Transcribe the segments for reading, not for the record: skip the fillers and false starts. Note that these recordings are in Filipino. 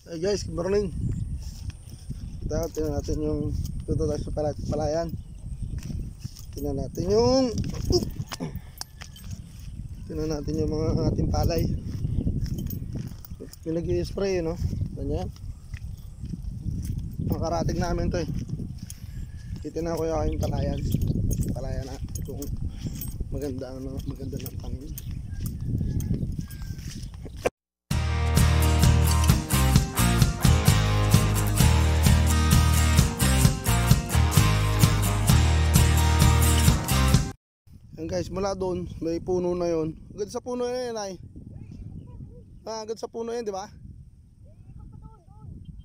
Hey guys, good morning. Tingnan natin yung dito tayo sa palayan. Tingnan natin yung tingnan natin yung mga ating palay. Yung nag-i-spray, no? Ganyan. Makarating namin to eh. Titignan ko yung palayan. Palayan na kung maganda ng pangin. Yan guys, mula doon may puno na yon. Agad sa puno na yan ay. Agad sa puno yan, di ba?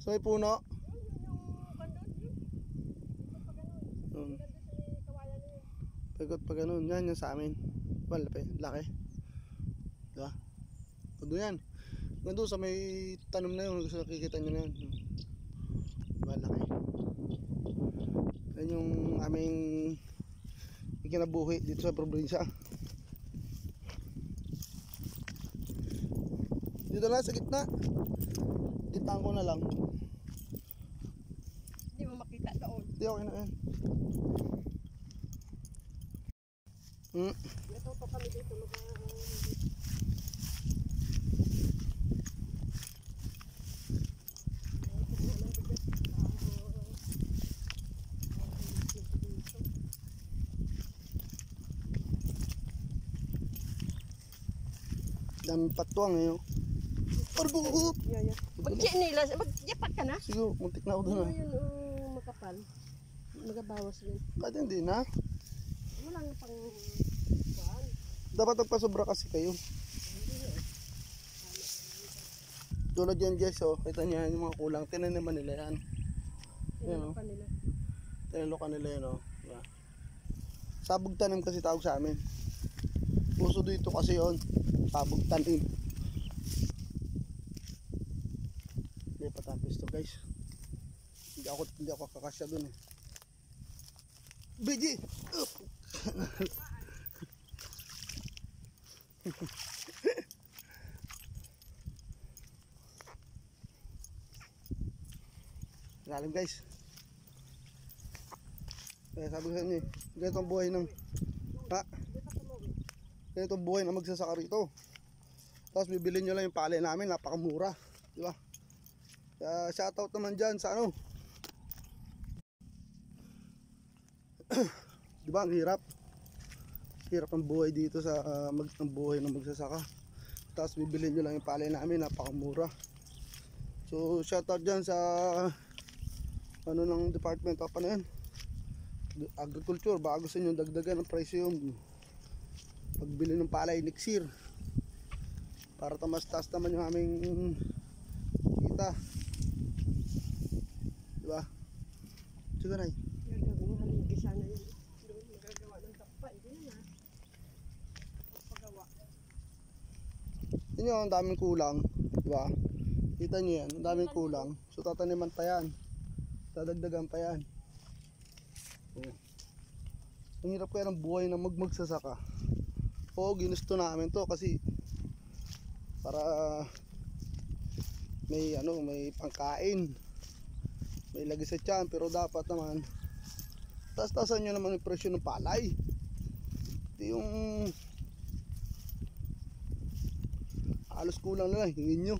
So may puno. Pagod pa ganun, yan sa amin. Laki. Di ba? Doon yan. Doon sa may tanom na yun, gusto nakikita nyo na yun. Diba, laki. Yan yung aming ikinabuhi dito sa probinsya. Dito na sa gitna. Gitaan ko na lang. Hindi mo makita doon. Hindi, okay na yan. Natuto kami dito daming patuang eh. Arbuhop! Yeah. Pag-nila, magyapak ka na? Siguro, muntik na ako doon ah. Ayun, makapal. Magabawas din. Kahit hindi na. Wala nga pang kuhaan. Dapat magpasobra kasi kayo. Tulad yan guys, oh. Kita niya yung mga kulang. Tinaniman nila yan. Yan, oh. Tinalukan nila yan, oh. Yeah. Sabog tanim kasi tawag sa amin. Uso dito kasi yon. Sabog tanim. Hindi patapos to guys. Hindi ako kakasya dun eh. BG! Lalim guys. Kaya sabi ko sa inyo eh, ganito ang buhay ng ganito ang buhay ng magsasaka rito. Tapos bibili nyo lang yung palay namin, napakamura, di ba? Kaya shoutout naman dyan sa ano. Di ba ang hirap? Hirap ang buhay dito sa ang buhay ng magsasaka. Tapos bibili nyo lang yung palay namin, napakamura. So shoutout dyan sa ano ng department of ano yan, agriculture. Baka gusto nyo dagdagan ang presyo yung pagbili ng palay next year para tamas-tas naman yung aming kita, diba? Sige na Haligi sana yun. Doon magagawa ng takpa. Hindi na. Pagawa. Ito nyo, ang daming kulang, diba? Kita nyo yan, ang daming kulang. So tataniman pa yan, dadagdagan pa yan. Ang hirap kaya ng buhay ng magsasaka. Oo, ginusto namin to kasi para may ano, may pangkain, may lagi sa tiyan. Pero dapat naman taas-taasan nyo naman yung presyo ng palay. Hindi yung halos kulang na lang hingin nyo.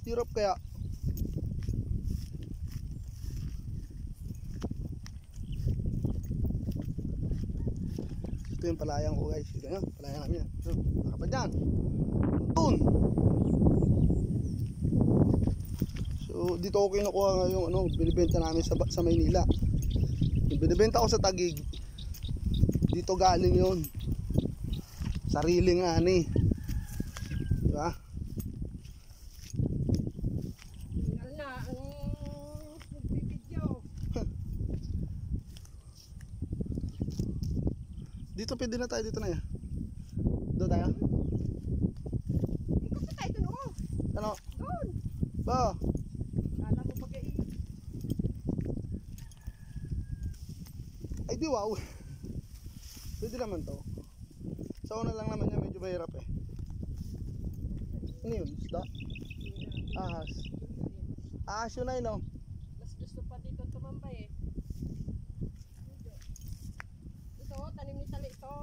Hirap kaya. Ito yung palayan ko guys. Ito yun, palayan namin yan. So, nakapad yan. Doon. So dito ko kinukuha ngayong ano, binibenta namin sa Maynila. Yung binibenta ko sa Taguig, dito galing yun. Sariling ani. Diba? Tingnan na ang nagbibidyo. Dito pwede na tayo, dito na yan. Doon tayo? Ikot na tayo doon, oh. Ano? Doon. Ba? Kala mo pag-i. Ay di wow. Pwede naman to. Sa una lang naman yan, medyo mahirap eh. Ano yun? Isda? Ahas. Ahas yun ay no. Mas gusto pa dito tumambay eh. Ito, tanim ni Tali ito.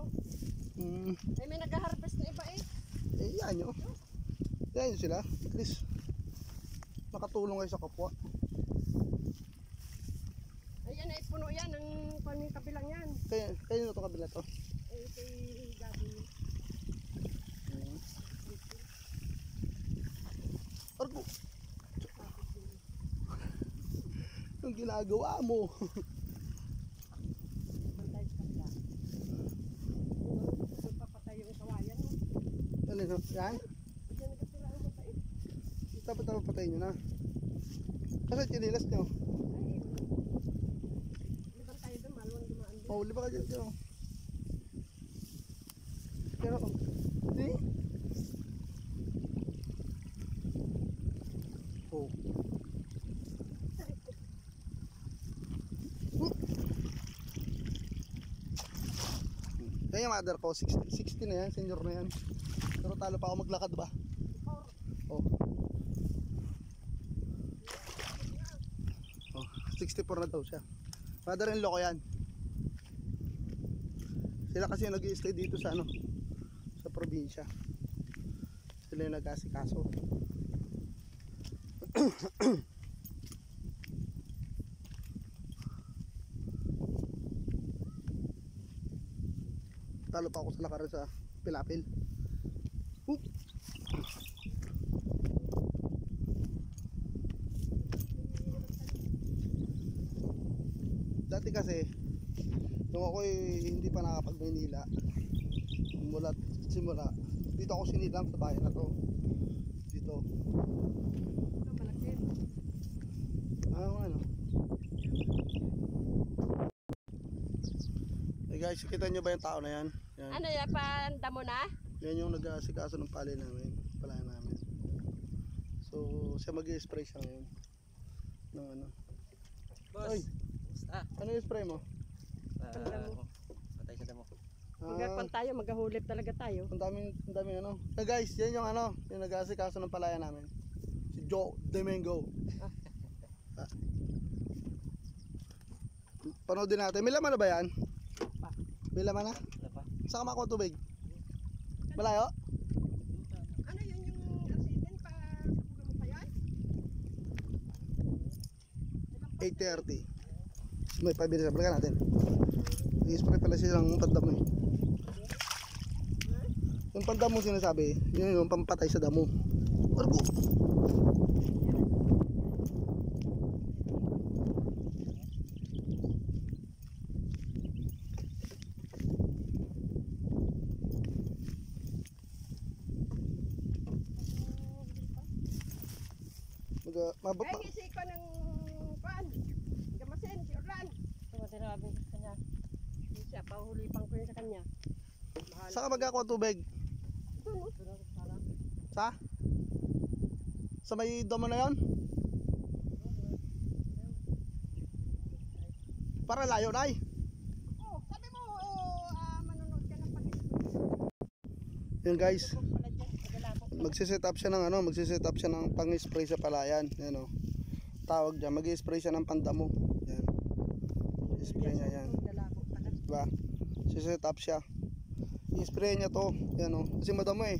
Eh, may nag-harvest na iba eh. Eh, yan yun. Yan yun sila. At least, nakatulong kayo sa kapwa. Ayan ay puno yan ang paning kabilang yan. Kaya na itong kabila to. Eh, kay Gabi. Argo. Yung ginagawa mo. Bantay sa kabila. Papatay yung kawayan no. Alin no? Yan. Diyan nagkasira ang mabait. Dapat dapat patayin nyo na. Kasi chinilas nyo. Ay, liban tayo doon, maluwang dumaan doon. Mahuli ba ka dyan dyan? Pero, di. Oh. Yan yung mother ko, 60 na yan, senior na yan. Pero talo pa ako maglakad ba? Oh. Oh, 64 na daw siya. Mother-in-law ko yan. Sila kasi nag-i-stay dito sa ano, sa probinsya. Sila yung nag-asikaso. Talo pa ako sa lakaran sa Pilapil. Oop. Dati kasi nung ako hindi pa nakapag-Maynila, simula dito ako sinilang sa bayan na to. Dito. Ito, malaki. Ano? Hey guys, kita nyo ba yung tao na yan? Yan. Ano yan, panda mo na? Yan yung nag-aasikaso ng palay namin, palayan namin. So, siya mag-i-spray siya ngayon. Ng ano. Boss, Oy, basta. ano yung spray mo? Patay sa damo. Magkakpan tayo, maghahulip talaga tayo. Ang daming ano. Hey guys, yan yung ano, yung nag-aasikaso ng palayan namin. Si Joe Domingo. Ah. Panoodin natin. May laman na ba yan? Pa. May laman na? Wala pa. Saan ka makuha tubig? Malayo? Ano yun yung accident pa? Sabugan mo pa yan? 8:30. May 5 minutes. Balikan natin. I-spray pala siya ng pandamo eh. Yung pandamo sinasabi, yun yung pampatay sa damo. Argo! Mabot Ay, isi ko ng pan. Gamasin, si Orlan. Ito mo sinabi sa kanya. Hindi siya, pahulipan ko yun sa kanya. Saan ka magkakuha tubig? Ito, no? Sana. Sa? Sa may damo na yon? Para layo na eh. Oh, sabi mo, manonood ka ng pag-isip. Yun guys, Pala dyan, tagalako. magsiset up siya ng ano, magsiset up siya ng pang-spray sa palayan. Yan o. Tawag dyan, mag-spray siya ng pandamo. Yan. I-spray niya yan. Tagalako pala. Diba? Siset up siya. I-spray niya to. Yan o. Kasi madamo eh.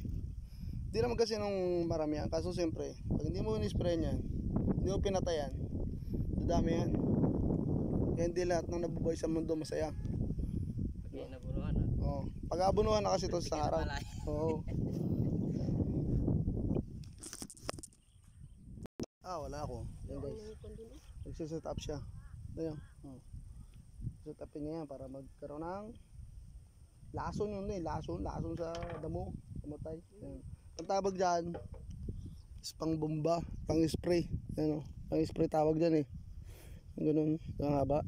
Hindi naman kasi nung marami yan. Kaso siyempre, pag hindi mo in-spray niyan, hindi mo pinatayan, dadami yan. Kaya hindi lahat ng nabubuhay sa mundo masaya. Pag nabunuhan na. Oo. Pag-aabunuhan na kasi to sa araw. Oo. Wala ako. Yan guys. Nagsiset up siya. Ayan. Oh. Set upin niya yan para magkaroon ng lason yun eh. Lason sa damo. Kamatay. Ayan. Ang tawag dyan is pang bomba, pang spray. Ayan o. Pang spray tawag dyan eh. Yung ganun. Ang haba.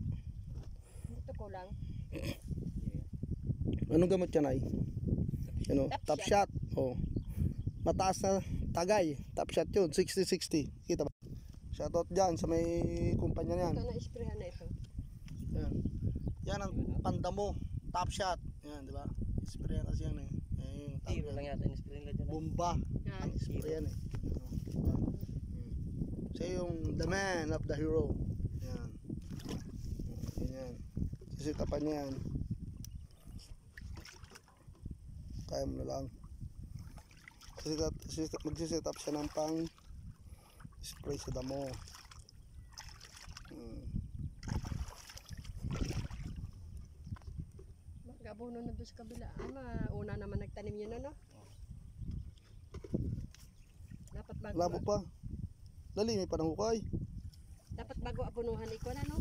Dito ko lang. Anong gamot yan ay? Ano? Top shot. Oh. Mataas na tagay. Top shot yun. 60-60. Kita ba? Shoutout dyan sa may kumpanya niyan. Ito na isprayan na ito. Yan. Yan ang pandamo. Top shot. Yan, di ba? Spray kasi yan eh. Yan yung top Tiro shot. lang yata in-spray nila dyan. Bomba. Yan. Ang spray yan eh. Diba? Sa Siya yung the man of the hero. Yan. Yan. Sisitapan niya yan. Kaya mo na lang. Magsiset up siya ng pang spray sa damo. Magabuno na doon sa kabila. Una naman nagtanim yun, ano? Dapat bago. Labo pa. Dali, may panahukay. Dapat bago apunuhan ikaw na, no?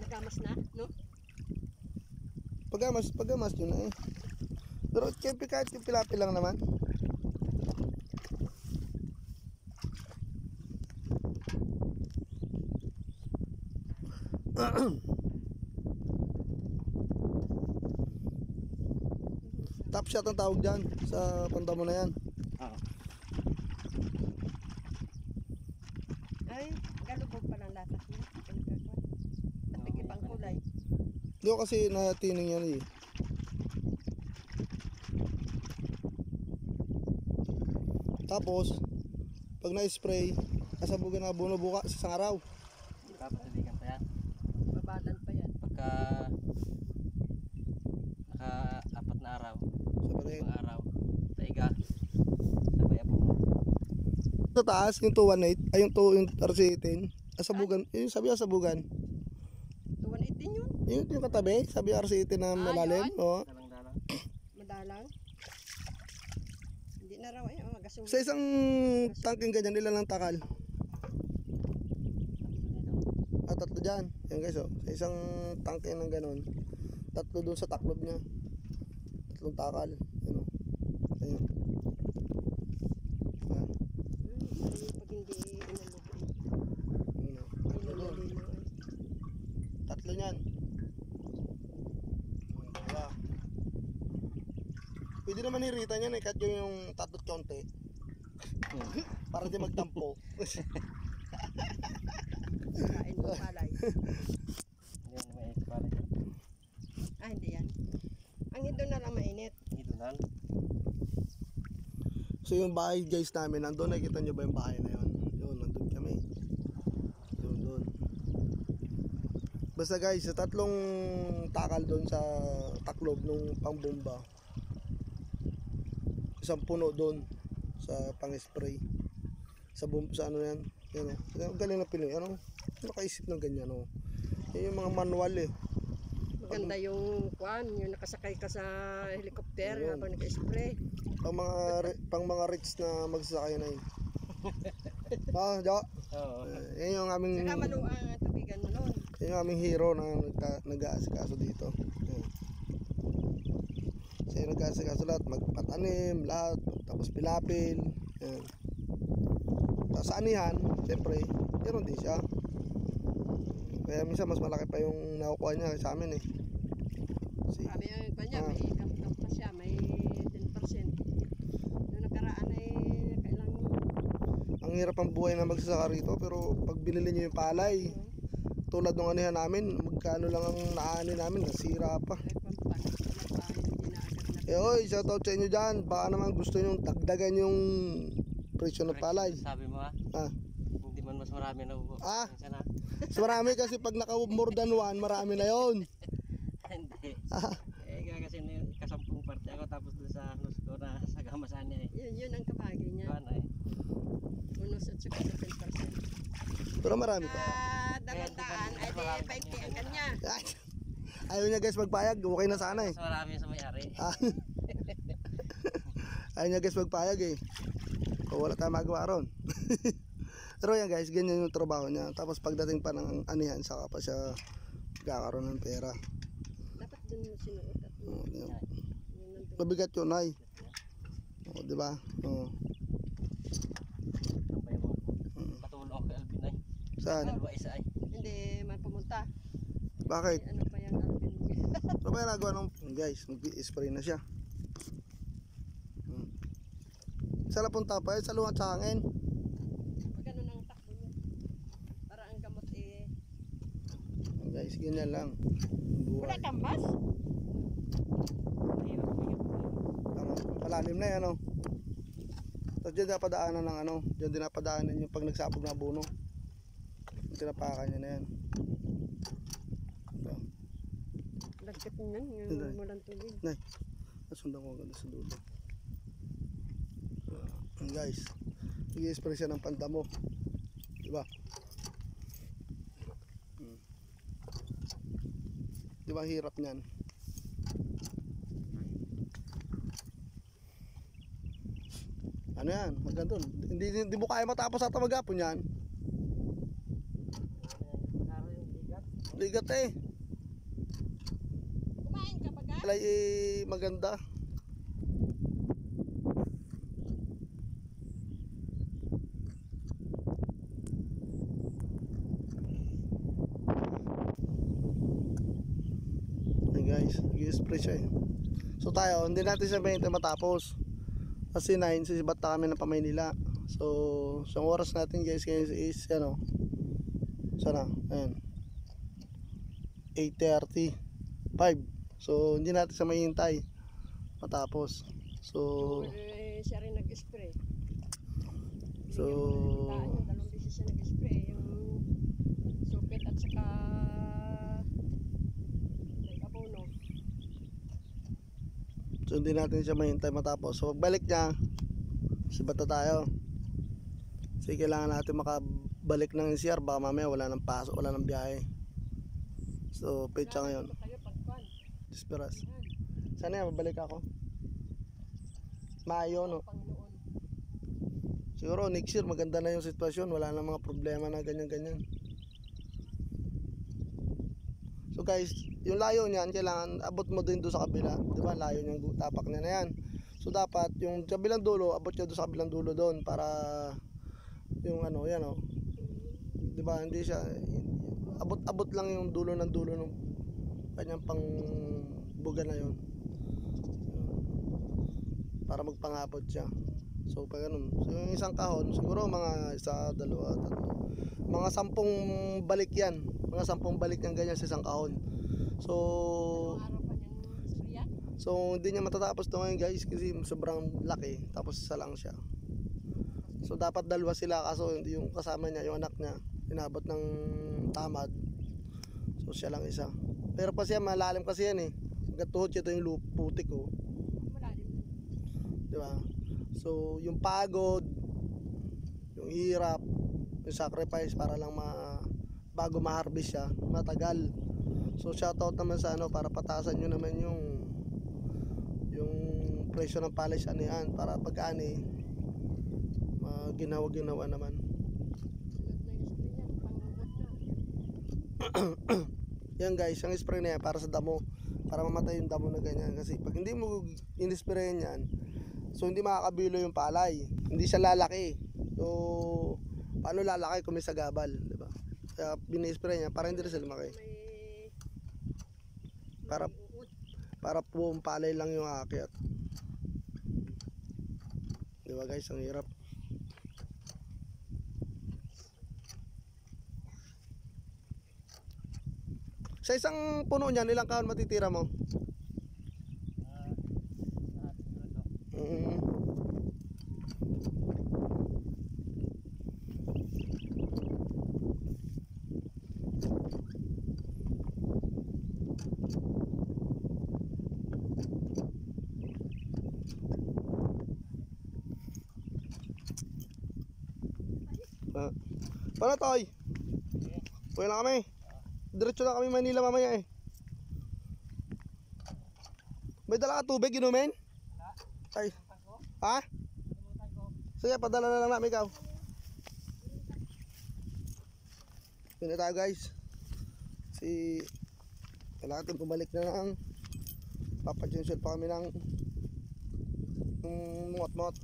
Nagamas na, no? Pagamas yun na eh. Pero siyempre kahit yung pilapi lang naman. Top shot ang tawag dyan sa pandamo na yan. Ay, galubog pa ng latas mo. At ibang kulay. Hindi ko kasi natining yan eh. Tapos, pag na-spray, kasabugan na buno-buka sa isang araw. Kapatiligan pa yan. Babalan pa yan. Pagka naka-4 na araw, Sabay. 5 araw, taiga, sabay apo mo. Sa taas, yung 218, ay yung RC18, asabugan, yung sabi asabugan. 218 yun. Yung katabi, sabi RC18 na malalim. Oh. Dalang-dalang. Madalang. Hindi na raw eh. Gasong. Sa isang tangking ganyan, ilan lang takal? Tatlo dyan. Yan guys, oh. Sa isang tangke ng ganon, tatlo dun sa taklob niya. Tatlong takal. Yan, oh. Ayun. Ayan. Pag hindi inalog. Ayun, oh. Inalog. Tatlo niyan. Diba? Pwede naman hirita niyan eh, kahit yung tatlot konti. Para di magtampo. Kain mo palay. Yan, may pala dyan. Hindi yan. Ang hito na lang mainit. Hidunan. So yung bahay guys namin, nandun, nakikita nyo ba yung bahay na yun? Yun, nandun kami. Doon. Basta guys, sa tatlong takal doon sa taklob nung pangbomba, isang puno doon sa pang-spray. Sa ano yan? Yan o. Ang galing na Pinoy. Ano? Nakaisip ng ganyan o. Yan yung mga manual eh. Maganda yung kwan, yung nakasakay ka sa helicopter Ayun. habang nag-spray. Pang mga rich na magsasakay na yun. Jo. Oo. Yan yung aming Saka maluang tubigan mo nun. yan yung aming hero na nag-aasikaso dito. Yan. Siya yung nag-aasikaso lahat, magpatanim, lahat, tapos pilapil. Yan. Tapos sa anihan, siyempre, meron din siya. Kaya minsan mas malaki pa yung nakukuha niya sa amin eh. Sabi yung kanya, may kamtap pa siya, may 10%. Noong nakaraan ay kailang Ang hirap ang buhay na magsasaka rito, pero pag binili niyo yung palay, tulad ng anihan namin, magkano lang ang naani namin, nasira pa. pampanak na pa, hindi na agad na. Oy, shoutout sa inyo dyan. Baka naman gusto nyo dagdagan yung presyo ng palay. Sabi mo Ah. hindi man mas marami na upo. Ah. Minsan na. So marami kasi pag naka more than one, marami na yon. Hindi. Ah. Kasi kasampung parte ako tapos doon sa nus ko na sa gamasan niya eh. Yun ang kabagi niya. Kuan ay. Unos at saka 10%. Pero marami pa. Damandaan ay di 20 ang kanya. Ay, ayaw niya guys magpayag, okay na sana eh. Mas marami sa may-ari. Ah. Ayaw niya guys magpayag eh. O wala tayong magawa ron. Pero yan guys, ganyan yung trabaho niya. Tapos pagdating pa ng anihan, saka pa siya kakaroon ng pera. Dapat dun mo sinuot at O, yun. yun ang Mabigat yun ay. O, diba? O. Tambay mo. Patulong ako kay Alvin ay. Saan? Dalawa isa ay. hindi man pumunta. Bakit? Ay, ano pa yung Alvin mo? Ano ba yung nagawa nung guys? Mag-spray na siya. Sa lapunta pa sa luwat sa hangin. Pag ano nang takbo niya. Para ang gamot eh. Guys, ganyan lang. Wala Buhay. kambas? Mahirap bigyan mo. Malalim na yan, oh. Tapos dyan napadaanan ng ano, dyan din napadaanan yung pag nagsabog na abono. Yung tinapakan niya na yan. Ito. Lagkat niyan, Hindi. yung walang tubig. Nay, nasundan ko ganda sa dulo. Yan guys, nag-i-spray siya ng pandamo. Diba? Diba ang hirap niyan? Ano yan? Hanggang doon. Hindi mo kaya matapos sa maghapon yan. Ligat eh. Kumain ka ba, Alay eh, maganda. Hey guys, nag-i-spray siya eh. So tayo, hindi natin siya 20 matapos. Kasi 9, sisibat na kami ng Pamaynila. So, sa oras natin guys ngayon is, ano, sana, ayan, 8:35. So, hindi natin siya mahihintay matapos. So, siya rin nag-spray. So, Yung dalawang beses siya nag-spray. Yung supit at saka abono. so hindi natin siya mahintay matapos. So, pagbalik niya, sibat na tayo. Kasi kailangan natin makabalik ng NCR. Baka mamaya wala ng pasok, wala ng biyahe. So, pecha ngayon. Kayo pagkuhan. Disperas. Sana yan, mabalik ako. Mayo, no? Panginoon. Siguro next year maganda na yung sitwasyon, wala na mga problema na ganyan-ganyan. So guys, yung layo niyan kailangan abot mo din doon sa kabila, 'di ba? Layo niyang tapak niya na yan. So dapat yung kabilang dulo, abot niya doon sa kabilang dulo doon para yung ano, yan oh. 'Di ba? Hindi siya abot-abot lang yung dulo ng kanyang pang buga na yon. Para magpangabot siya. So pag ganun, so yung isang kahon siguro mga 1, 2, 3, mga 10 balik yan, mga 10 balik yan ganyan sa isang kahon. So Araw pa niyang ispriya. so hindi niya matatapos to ngayon guys kasi sobrang laki, tapos isa lang siya. So dapat dalawa sila, kaso hindi yung kasama niya, yung anak niya inabot ng tamad, so siya lang isa. Pero pa siya malalim kasi yan eh, hanggang tuhod siya, ito yung putik oh. Malalim. Di ba? So, yung pagod, yung hirap, yung sacrifice para lang bago ma-harvest siya, matagal. So, shoutout naman sa ano para patasan nyo naman yung presyo ng palay sa anihan para pag ani ginawa naman. Sunod na yung spray niya. Pangabot na. Yan guys, ang spray na yan para sa damo, para mamatay yung damo na ganyan. Kasi pag hindi mo in-sprayan yan, so hindi makakabilo yung palay, hindi siya lalaki. So paano lalaki kung may sagabal, di ba? Kaya binispray niya para hindi rin sila lumaki. Para po palay lang yung aakyat. Di ba guys, ang hirap. Sa isang puno niyan, ilang kahon matitira mo? Mm. Paano toy? Uwi na kami. Diretso na kami Manila mamaya eh. May dala ka tubig, inumin? Ay. Ha? Sige, padala na lang namin ikaw. Yun na tayo guys. Kailangan natin bumalik na lang. Papajensyal pa kami ng mot-mot.